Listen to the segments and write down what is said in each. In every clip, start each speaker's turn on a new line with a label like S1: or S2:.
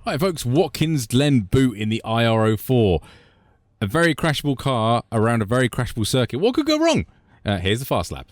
S1: Hi folks, Watkins Glen Boot in the IR-04. A very crashable car around a very crashable circuit. What could go wrong? Here's the fast lap.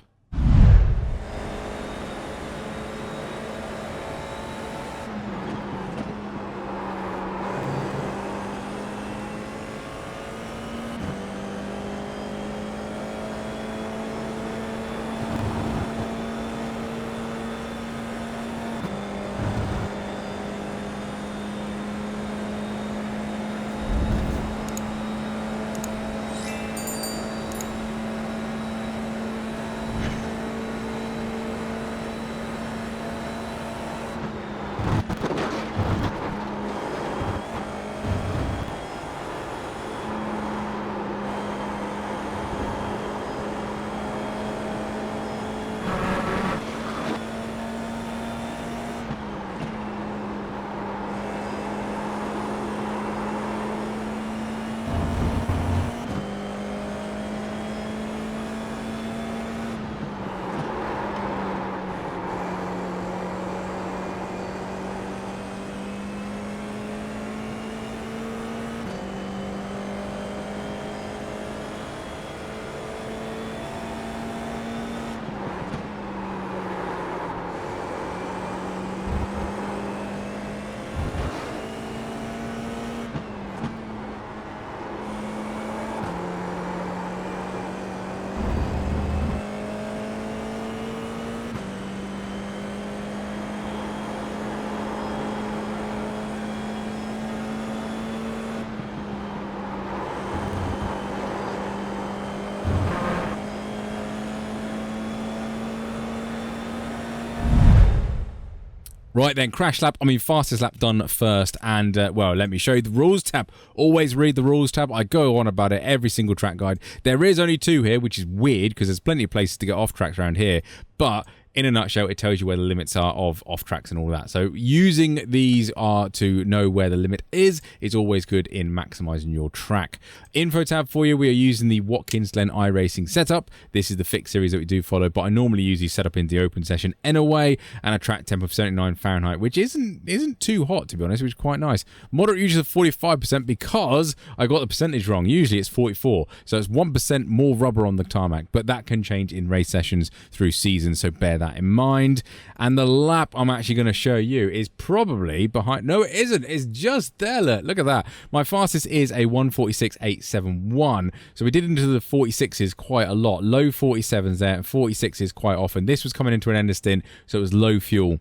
S1: Right then, crash lap, fastest lap done first, and, well, let me show you the rules tab. Always read the rules tab. I go on about it every single track guide. There is only 2 here, which is weird, because there's plenty of places to get off tracks around here, but in a nutshell, it tells you where the limits are of off tracks and all that. So using these are to know where the limit is always good in maximizing your track. Info tab for you, we are using the Watkins Glen iRacing setup. This is the fixed series that we do follow, but I normally use these setup in the open session anyway, and a track temp of 79 Fahrenheit, which isn't too hot, to be honest, which is quite nice. Moderate usage of 45% because I got the percentage wrong. Usually it's 44, so it's 1% more rubber on the tarmac, but that can change in race sessions through seasons, so bear that in mind. And the lap I'm actually going to show you is probably behind. No, it isn't. It's just there. Look at that. My fastest is a 1:46.871. So we did into the 46s quite a lot. Low 47s there, and 46s quite often. This was coming into an end of stint, so it was low fuel.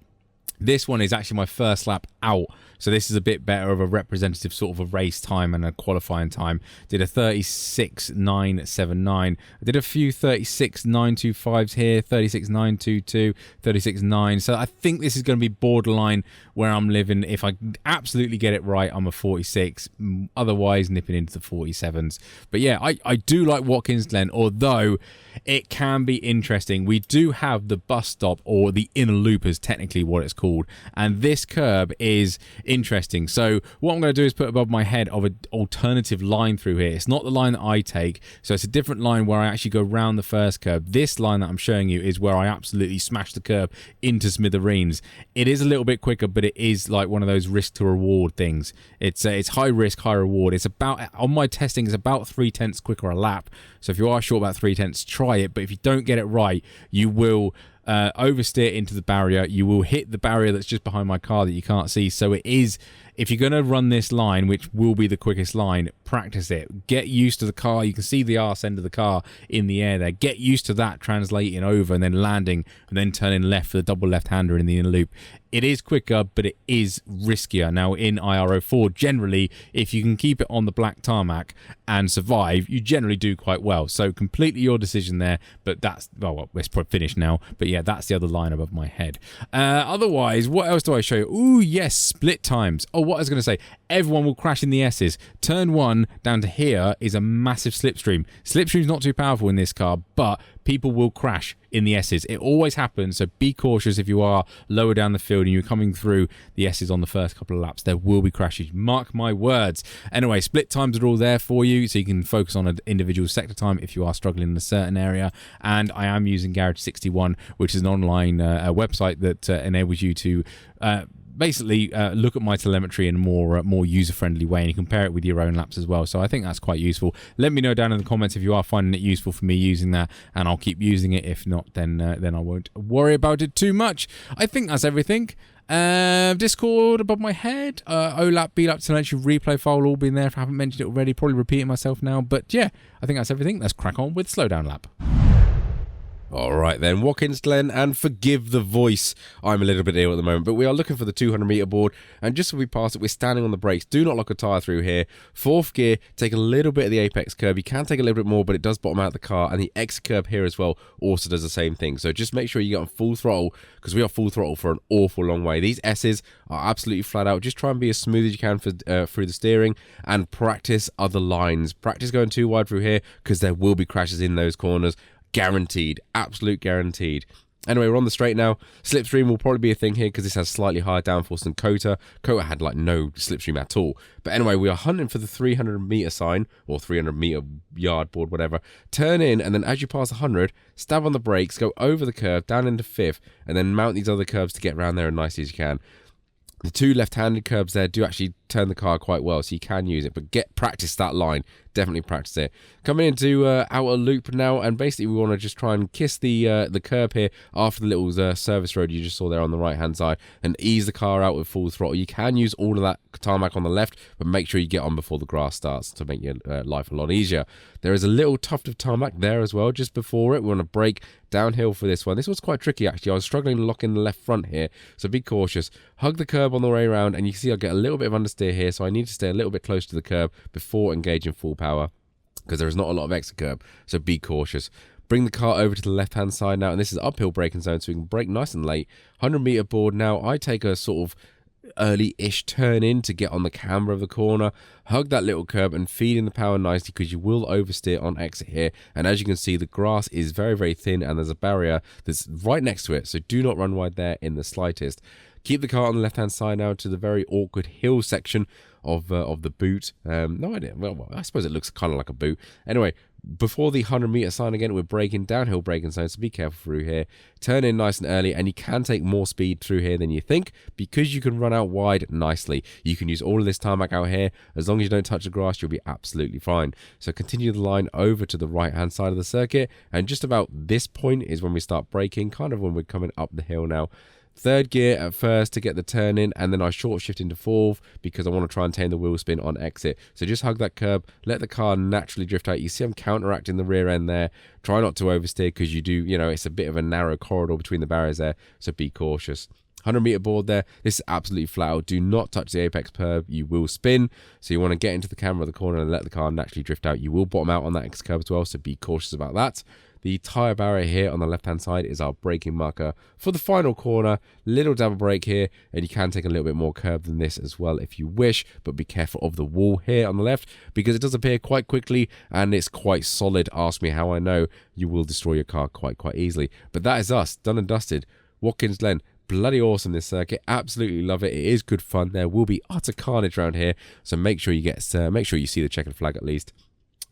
S1: This one is actually my first lap out, so this is a bit better of a representative sort of a race time and a qualifying time. Did a 36.979. I did a few 36.925s here, 36.922, 36.9. So I think this is going to be borderline where I'm living. If I absolutely get it right, I'm a 46. Otherwise, nipping into the 47s. But yeah, I do like Watkins Glen, although it can be interesting. We do have the bus stop, or the inner loop is technically what it's called, and this curb is interesting. So what I'm going to do is put above my head of an alternative line through here. It's not the line that I take, so it's a different line where I actually go round the first curb. This line that I'm showing you is where I absolutely smash the curb into smithereens. It is a little bit quicker, but it is like one of those risk to reward things. It's high risk, high reward. It's about, on my testing, it's about 0.3 quicker a lap. So if you are short about 0.3, try it. But if you don't get it right, you will oversteer into the barrier. You will hit the barrier that's just behind my car that you can't see. So it is, if you're going to run this line, which will be the quickest line, practice it. Get used to the car. You can see the arse end of the car in the air there. Get used to that translating over and then landing and then turning left for the double left-hander in the inner loop. It is quicker, but it is riskier. Now, in IR-04, generally, if you can keep it on the black tarmac and survive, you generally do quite well. So completely your decision there, but that's, well, it's probably finished now. But yeah, that's the other line above my head. Otherwise, what else do I show you? Ooh, yes, split times. Oh, what I was going to say, everyone will crash in the S's. Turn 1 down to here is a massive slipstream. Slipstream's not too powerful in this car, but people will crash in the S's. It always happens, so be cautious if you are lower down the field and you're coming through the S's on the first couple of laps. There will be crashes. Mark my words. Anyway, split times are all there for you, so you can focus on an individual sector time if you are struggling in a certain area. And I am using Garage 61, which is an online website that enables you to basically look at my telemetry in a more user-friendly way, and you compare it with your own laps as well. So I think that's quite useful. Let me know down in the comments if you are finding it useful for me using that, and I'll keep using it. If not, then I won't worry about it too much. I think that's everything. Discord above my head, OLAP, BLAP telemetry replay file all been there. If I haven't mentioned it already, probably repeating myself now, but yeah, I think that's everything. Let's crack on with Slowdown Lap.
S2: Alright then, Watkins Glen, and forgive the voice, I'm a little bit ill at the moment, but we are looking for the 200 meter board, and just as we pass it, we're standing on the brakes. Do not lock a tyre through here. Fourth gear, take a little bit of the apex curb. You can take a little bit more, but it does bottom out the car, and the exit curb here as well also does the same thing. So just make sure you get on full throttle, because we are full throttle for an awful long way. These S's are absolutely flat out. Just try and be as smooth as you can through the steering, and practice other lines. Practice going too wide through here, because there will be crashes in those corners. Guaranteed, absolute guaranteed. Anyway, we're on the straight now. Slipstream will probably be a thing here because this has slightly higher downforce than Kota. Kota had like no slipstream at all. But anyway, we are hunting for the 300 meter sign, or 300 meter yard board, whatever. Turn in, and then as you pass 100, stab on the brakes, go over the curve, down into fifth, and then mount these other curves to get around there as nicely as you can. The two left-handed curbs there do actually turn the car quite well, so you can use it, but practice that line. Definitely practice it. Coming into outer loop now, and basically we want to just try and kiss the curb here after the little service road you just saw there on the right-hand side, and ease the car out with full throttle. You can use all of that tarmac on the left, but make sure you get on before the grass starts to make your life a lot easier. There is a little tuft of tarmac there as well, just before it. We want to brake downhill for this one. This was quite tricky, actually. I was struggling to lock in the left front here, so be cautious. Hug the curb on the way around, and you can see I get a little bit of understeer here, so I need to stay a little bit close to the curb before engaging full power, because there is not a lot of exit curb, so be cautious. Bring the car over to the left-hand side now, and this is uphill braking zone, so we can brake nice and late. 100 meter board now. I take a sort of early-ish turn in to get on the camber of the corner, hug that little curb and feed in the power nicely, because you will oversteer on exit here. And as you can see, the grass is very, very thin, and there's a barrier that's right next to it, so do not run wide there in the slightest. Keep the car on the left-hand side now to the very awkward hill section of the boot. No idea. Well, I suppose it looks kind of like a boot. Anyway, before the 100 meter sign again, we're braking downhill braking zone, so be careful through here. Turn in nice and early, and you can take more speed through here than you think, because you can run out wide nicely. You can use all of this tarmac out here. As long as you don't touch the grass, you'll be absolutely fine. So continue the line over to the right-hand side of the circuit, and just about this point is when we start braking, kind of when we're coming up the hill now. Third gear at first to get the turn in, and then I short shift into fourth because I want to try and tame the wheel spin on exit. So just hug that curb, let the car naturally drift out. You see I'm counteracting the rear end there. Try not to oversteer, because you do, you know, it's a bit of a narrow corridor between the barriers there, so be cautious. 100 meter board there. This is absolutely flat out. Do not touch the apex curb. You will spin. So you want to get into the camber of the corner and let the car naturally drift out. You will bottom out on that exit curb as well, so be cautious about that. The tyre barrier here on the left-hand side is our braking marker for the final corner. Little double brake here, and you can take a little bit more curb than this as well if you wish, but be careful of the wall here on the left, because it does appear quite quickly, and it's quite solid. Ask me how I know. You will destroy your car quite easily. But that is us, done and dusted. Watkins Glen. Bloody awesome, this circuit. Absolutely love it. It is good fun. There will be utter carnage around here, so make sure you see the checkered flag at least.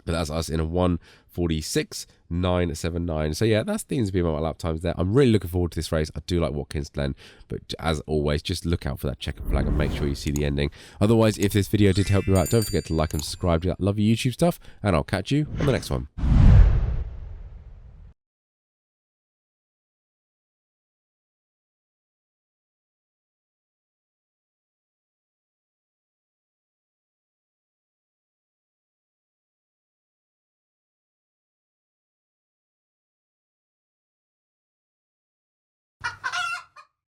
S2: But that's us in a 1:46.979. So yeah, that seems to be about my lap times there. I'm really looking forward to this race. I do like Watkins Glen, but as always, just look out for that checkered flag and make sure you see the ending. Otherwise, if this video did help you out, don't forget to like and subscribe. Love your YouTube stuff, and I'll catch you on the next one.